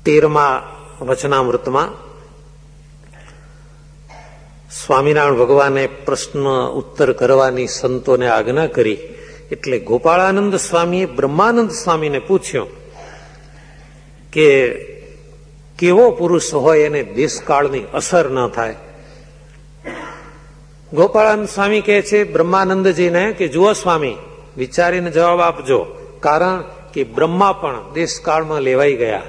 13મા વચનામૃતમાં સ્વામિનારાયણ ભગવાને પ્રશ્ન ઉત્તર કરવાની સંતોને આજ્ઞા કરી. એટલે ગોપાળાનંદ સ્વામીએ બ્રહ્માનંદ સ્વામીને પૂછ્યો કે કેવો પુરુષ હોય એને દેશકાળની અસર ન થાય. ગોપાળાનંદ સ્વામી કહે છે બ્રહ્માનંદજીને કે જુઓ સ્વામી, વિચારીને જવાબ આપજો, કારણ કે બ્રહ્મા પણ દેશકાળમાં લેવાઈ ગયા,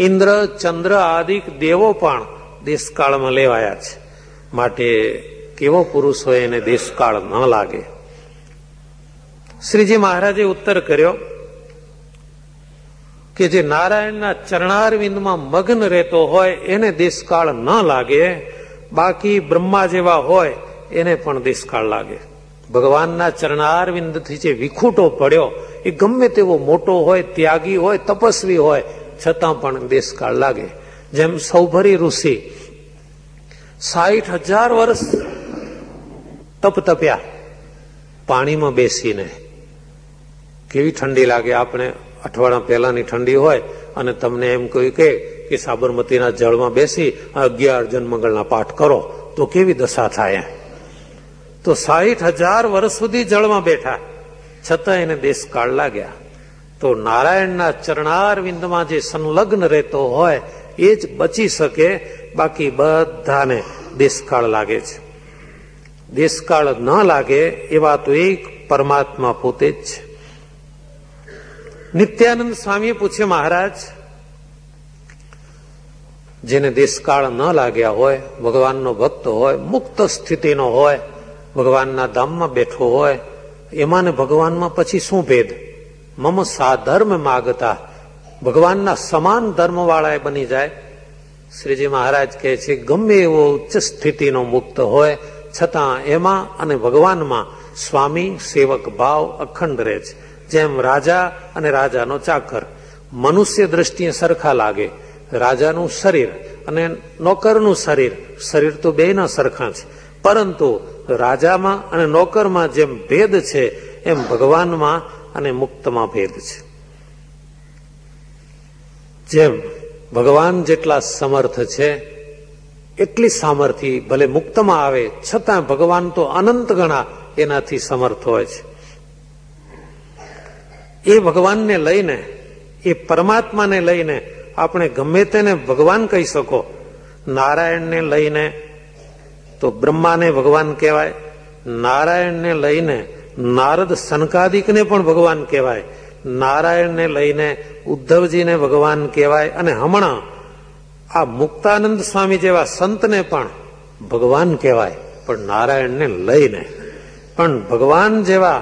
ઇન્દ્ર ચંદ્ર આદિક દેવો પણ દેશકાળમાં લેવાયા છે, માટે કેવો પુરુષ હોય એને દેશકાળ ન લાગે. શ્રીજી મહારાજે ઉત્તર કર્યો કે જે નારાયણના ચરણારવિંદમાં મગ્ન રહેતો હોય એને દેશકાળ ન લાગે, બાકી બ્રહ્મા જેવા હોય એને પણ દેશકાળ લાગે. ભગવાનના ચરણારવિંદથી જે વિખૂટો પડ્યો એ ગમે તેવો મોટો હોય, ત્યાગી હોય, તપસ્વી હોય, છતાં પણ દેશકાળ લાગે. જેમ સૌભરી ઋષિ 60,000 વર્ષ તપ તપ્યા પાણીમાં બેસીને. કેવી ઠંડી લાગે. આપણે અઠવાડિયા પહેલાની ઠંડી હોય અને તમને એમ કહ્યું કે સાબરમતીના જળમાં બેસી 11 જન્મંગળના પાઠ કરો તો કેવી દશા થાય. તો 60,000 વર્ષ સુધી જળમાં બેઠા, છતાં એને દેશકાળ લાગ્યા. તો નારાયણના ચરણારવિંદમાં જે સંલગ્ન રહેતો હોય એ જ બચી શકે, બાકી બધાને દેશકાળ લાગે છે. દેશકાળ ન લાગે એવા તો એક પરમાત્મા પોતે જ છે. નિત્યાનંદ સ્વામીએ પૂછ્યું, મહારાજ, જેને દેશકાળ ન લાગ્યા હોય, ભગવાનનો ભક્ત હોય, મુક્ત સ્થિતિનો હોય, ભગવાનના ધામમાં બેઠો હોય, એમાં ને ભગવાનમાં પછી શું ભેદ? મમ સાધર્મ માગતા ભગવાનના સમાન ધર્મવાળા બની જાય. શ્રીજી મહારાજ કહે છે ગમે એવો ઉચ્ચ સ્થિતિનો મુક્ત હોય, છતાં એમાં અને ભગવાનમાં સ્વામી સેવક ભાવ અખંડ રહે છે. જેમ રાજા અને રાજાનો ચાકર મનુષ્ય દ્રષ્ટિએ સરખા લાગે. રાજાનું શરીર અને નોકરનું શરીર તો બેયના સરખા છે, પરંતુ રાજામાં અને નોકરમાં જેમ ભેદ છે એમ ભગવાનમાં અને મુક્તમાં ભેદ છે. જેમ ભગવાન જેટલા સમર્થ છે એટલી સામર્થ્ય ભલે મુક્તમાં આવે, છતાં ભગવાન તો અનંત ગણા એનાથી સમર્થ હોય છે. એ ભગવાનને લઈને, એ પરમાત્માને લઈને આપણે ગમે તેને ભગવાન કહી શકો. નારાયણને લઈને તો બ્રહ્માને ભગવાન કહેવાય, નારાયણને લઈને નારદ સનકાદિકને પણ ભગવાન કહેવાય, નારાયણને લઈને ઉદ્ધવજીને ભગવાન કહેવાય, અને હમણાં આ મુક્તાનંદ સ્વામી જેવા સંતને પણ ભગવાન કહેવાય, પણ નારાયણને લઈને. પણ ભગવાન જેવા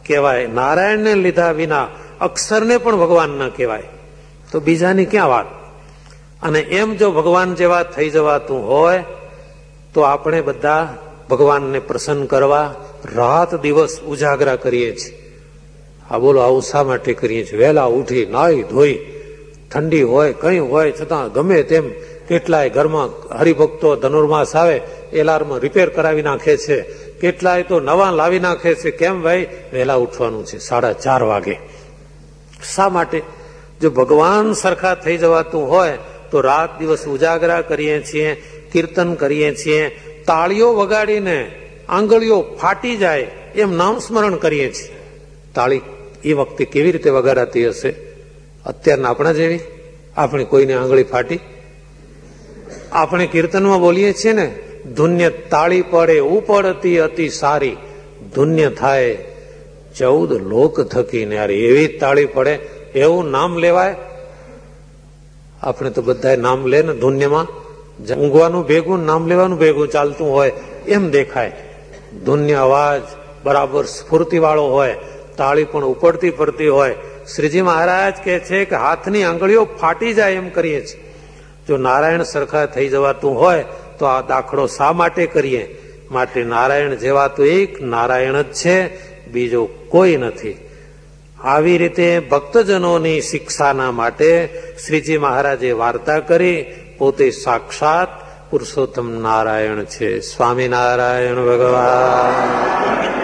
કહેવાય, નારાયણને લીધા વિના અક્ષરને પણ ભગવાન ન કહેવાય, તો બીજાની ક્યાં વાત? અને એમ જો ભગવાન જેવા થઈ જવાતું હોય તો આપણે બધા ભગવાનને પ્રસન્ન કરવા રાત દિવસ ઉજાગરા કરીએ છીએ. આ બોલો, આવું શા માટે કરીએ છીએ? વહેલા ઉઠી નાહી ધોઈ, ઠંડી હોય કંઈ હોય છતાં ગમે તેમ કેટલાય ઘરમાં હરિભક્તો ધનુર્માસ આવે એલાર્મ રિપેર કરાવી નાખે છે, કેટલાય તો નવા લાવી નાખે છે. કેમ ભાઈ? વહેલા ઉઠવાનું છે 4:30 વાગે. શા માટે? જો ભગવાન સરખા થઈ જવાતું હોય તો રાત દિવસ ઉજાગરા કરીએ છીએ, કીર્તન કરીએ છીએ, તાળીઓ વગાડીને આંગળીઓ ફાટી જાય એમ નામ સ્મરણ કરીએ છીએ. તાળી એ વખતે કેવી રીતે વગાડાતી હશે? અત્યારના આપણા જેવી? આપણે કોઈને આંગળી ફાટી? આપણે કીર્તનમાં બોલીએ છીએ ને, ધુન્ય તાળી પડે ઉપડતી અતિ સારી, ધુન્ય થાય 14 લોક થકીને. યાર એવી તાળી પડે, એવું નામ લેવાય? આપણે તો બધા નામ લે ને ધુન્યમાં, ઊંઘવાનું ભેગું નામ લેવાનું ભેગું ચાલતું હોય એમ દેખાય. ધુન્ય અવાજ બરાબર સ્ફૂર્તિ વાળો હોય, તાળી પણ ઉપડતી પડતી હોય. શ્રીજી મહારાજ કહે છે કે હાથની આંગળીઓ ફાટી જાય એમ કરીએ છીએ. જો નારાયણ સરખા થઈ જવાતું હોય તો આ દાખલો શા માટે કરીએ? માટે નારાયણ જેવા તો એક નારાયણ જ છે, બીજો કોઈ નથી. આવી રીતે ભક્તજનોની શિક્ષાના માટે શ્રીજી મહારાજે વાર્તા કરી. પોતે સાક્ષાત પુરુષોત્તમ નારાયણ છે. સ્વામિનારાયણ ભગવાન.